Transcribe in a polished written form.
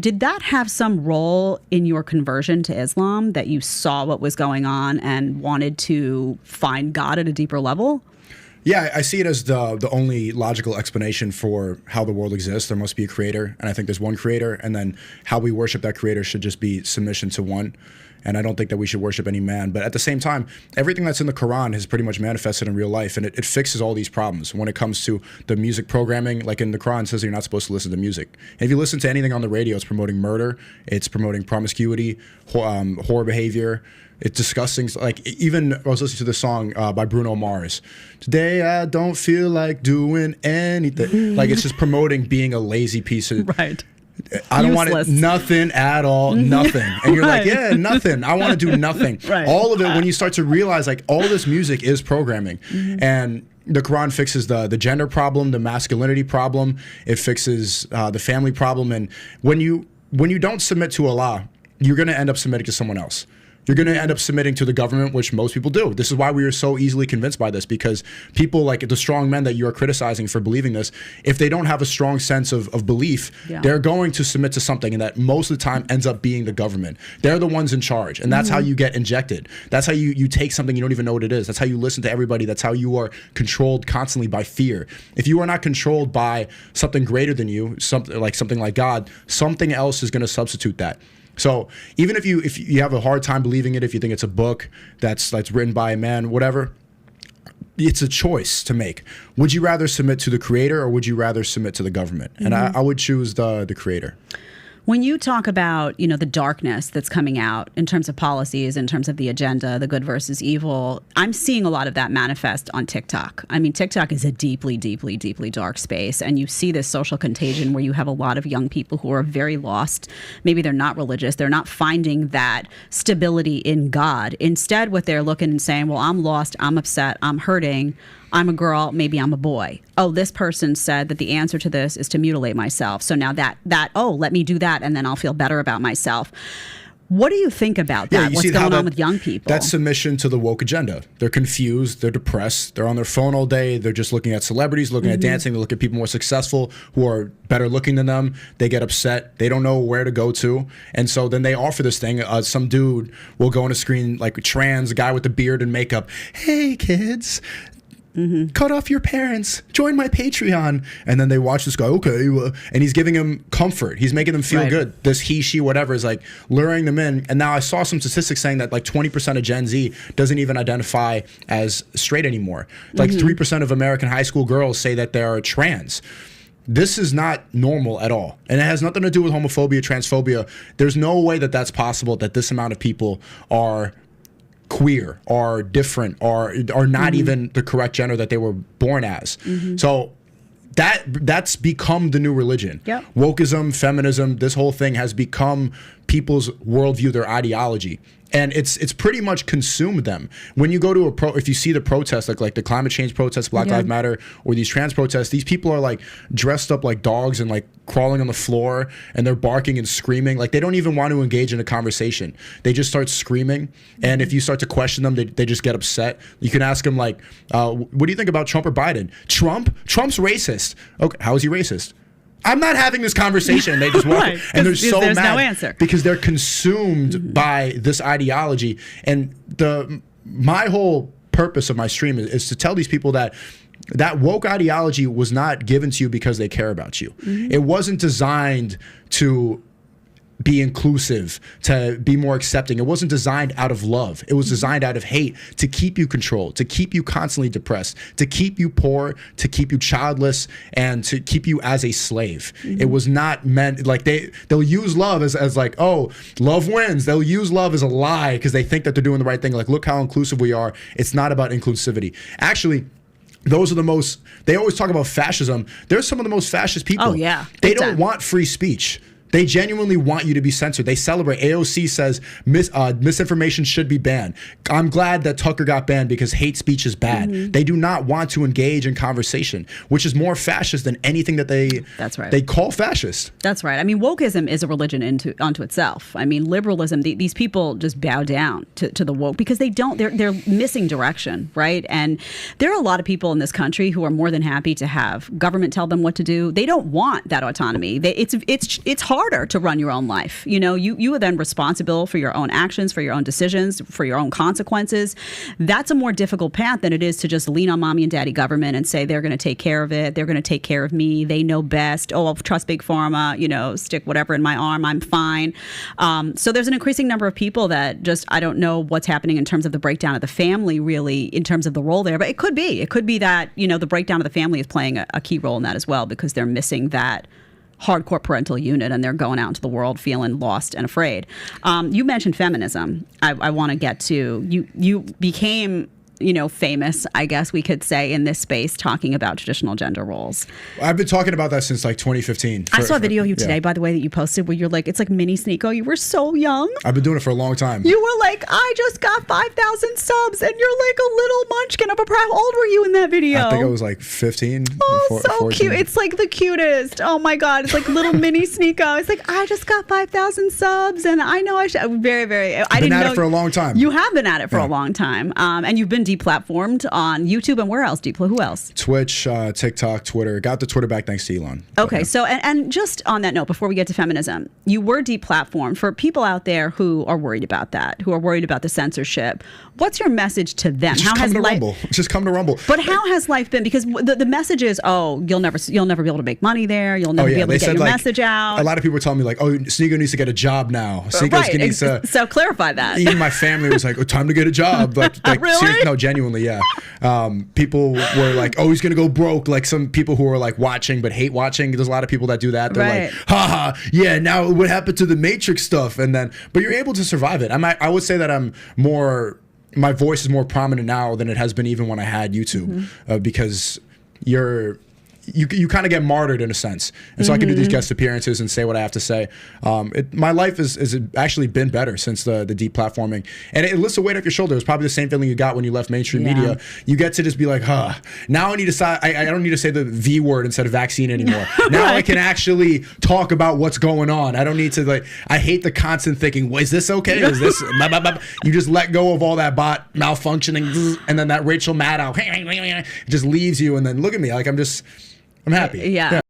Did that have some role in your conversion to Islam, that you saw what was going on and wanted to find God at a deeper level? Yeah, I see it as the only logical explanation for how the world exists. There must be a creator, and I think there's one creator, and then how we worship that creator should just be submission to one. And I don't think that we should worship any man. But at the same time, everything that's in the Quran has pretty much manifested in real life, and it fixes all these problems. When it comes to the music programming, like in the Quran, it says that you're not supposed to listen to music. And if you listen to anything on the radio, it's promoting murder, it's promoting promiscuity, horror behavior. It's disgusting. Like, even I was listening to this song by Bruno Mars. Today I don't feel like doing anything. Like, it's just promoting being a lazy piece of... Right. I don't want it, nothing at all, nothing. And you're like, yeah, nothing. I want to do nothing. Right. All of it, when you start to realize, like, all this music is programming. And the Quran fixes the gender problem, the masculinity problem. It fixes the family problem. And when you don't submit to Allah, you're going to end up submitting to someone else. You're going to end up submitting to the government, which most people do. This is why we are so easily convinced by this, because people like the strong men that you are criticizing for believing this, if they don't have a strong sense of belief, they're going to submit to something, and that most of the time ends up being the government. They're the ones in charge, and that's how you get injected. That's how you take something you don't even know what it is. That's how you listen to everybody. That's how you are controlled constantly by fear. If you are not controlled by something greater than you, something like God, something else is going to substitute that. So even if you have a hard time believing it, if you think it's a book that's written by a man, whatever, it's a choice to make. Would you rather submit to the creator, or would you rather submit to the government? And I would choose the creator. When you talk about, the darkness that's coming out in terms of policies, in terms of the agenda, the good versus evil, I'm seeing a lot of that manifest on TikTok. I mean, TikTok is a deeply, deeply, deeply dark space. And you see this social contagion where you have a lot of young people who are very lost. Maybe they're not religious. They're not finding that stability in God. Instead, what they're looking and saying, well, I'm lost, I'm upset, I'm hurting, I'm a girl, maybe I'm a boy. Oh, this person said that the answer to this is to mutilate myself. So now let me do that, and then I'll feel better about myself. What do you think about that? What's going on with young people? That's submission to the woke agenda. They're confused. They're depressed. They're on their phone all day. They're just looking at celebrities, looking at dancing. They look at people more successful who are better looking than them. They get upset. They don't know where to go to. And so then they offer this thing. Some dude will go on a screen, like a trans guy with the beard and makeup. Hey, kids. Cut off your parents, join my Patreon. And then they watch this guy, okay, and he's giving them comfort. He's making them feel good. This he, she, whatever is like luring them in. And now I saw some statistics saying that like 20% of Gen Z doesn't even identify as straight anymore. Like 3% of American high school girls say that they're trans. This is not normal at all. And it has nothing to do with homophobia, transphobia. There's no way that that's possible, that this amount of people are queer, are different, are not even the correct gender that they were born as. So that's become the new religion. Wokeism, feminism, this whole thing has become people's worldview, their ideology. And it's pretty much consumed them. When you go to if you see the protests, like the climate change protests, Black Lives Matter, or these trans protests, these people are like dressed up like dogs and like crawling on the floor, and they're barking and screaming. Like, they don't even want to engage in a conversation. They just start screaming. And if you start to question them, they just get upset. You can ask them like, what do you think about Trump or Biden? Trump's racist. Okay, how is he racist? I'm not having this conversation. They just walk, and they're so mad no answer, because they're consumed by this ideology. And my whole purpose of my stream is to tell these people that woke ideology was not given to you because they care about you. It wasn't designed to be inclusive, to be more accepting. It wasn't designed out of love. It was designed out of hate, to keep you controlled, to keep you constantly depressed, to keep you poor, to keep you childless, and to keep you as a slave. It was not meant, like, they'll use love as like, oh, love wins. They'll use love as a lie because they think that they're doing the right thing. Like, look how inclusive we are. It's not about inclusivity. Actually, those are the most, they always talk about fascism. They're some of the most fascist people. Oh, yeah. They don't want free speech. They genuinely want you to be censored. They celebrate. AOC says misinformation should be banned. I'm glad that Tucker got banned because hate speech is bad. They do not want to engage in conversation, which is more fascist than anything that they call fascist. That's right. I mean, wokeism is a religion unto itself. I mean, liberalism, these people just bow down to the woke because they're missing direction, right? And there are a lot of people in this country who are more than happy to have government tell them what to do. They don't want that autonomy. It's hard harder to run your own life. You know, you are then responsible for your own actions, for your own decisions, for your own consequences. That's a more difficult path than it is to just lean on mommy and daddy government and say they're going to take care of it. They're going to take care of me. They know best. Oh, I'll trust Big Pharma, you know, stick whatever in my arm. I'm fine. So there's an increasing number of people that just, I don't know what's happening in terms of the breakdown of the family, really, in terms of the role there. But it could be that, you know, the breakdown of the family is playing a key role in that as well, because they're missing that hardcore parental unit and they're going out into the world feeling lost and afraid. You mentioned feminism. I want to get to, you became, you know, famous, I guess we could say, in this space talking about traditional gender roles. I've been talking about that since like 2015. I saw a video of you today, by the way, that you posted where you're like, it's like mini Sneako. You were so young. I've been doing it for a long time. You were like, I just got 5,000 subs and you're like a little munchkin of a How old were you in that video? I think I was like 15. Oh, so 14. cute. It's like the cutest. Oh my God. It's like little mini Sneako. It's like, I just got 5,000 subs and I know I should. Very, very. I've been at it for a long time. You have been at it for a long time. And you've been deplatformed on YouTube and where else? Who else? Twitch, TikTok, Twitter. Got the Twitter back thanks to Elon. Okay, yeah. So and just on that note, before we get to feminism, you were deplatformed. For people out there who are worried about that, who are worried about the censorship, what's your message to them? Just come to Rumble. Just come to Rumble. But how has life been? Because the message is, oh, you'll never be able to make money there. You'll never be able to get your message out. A lot of people were telling me like, oh, Sneako needs to get a job now. Sneako needs to. So clarify that. Even my family was like, oh, time to get a job. Like really? No, genuinely, yeah. People were like, oh, he's gonna go broke. Like some people who are like watching but hate watching. There's a lot of people that do that. They're like, haha, yeah. Now what happened to the Matrix stuff? And then, but you're able to survive it. I would say that my voice is more prominent now than it has been even when I had YouTube, because you kind of get martyred in a sense. And so I can do these guest appearances and say what I have to say. My life has actually been better since the deplatforming. And it lifts a weight off your shoulder. It's probably the same feeling you got when you left mainstream media. You get to just be like, now I need to I don't need to say the V word instead of vaccine anymore. Now I can actually talk about what's going on. I don't need to I hate the constant thinking, well, is this okay? Is this, blah, blah, blah. You just let go of all that bot malfunctioning and then that Rachel Maddow just leaves you. And then look at me, like I'm happy. Yeah.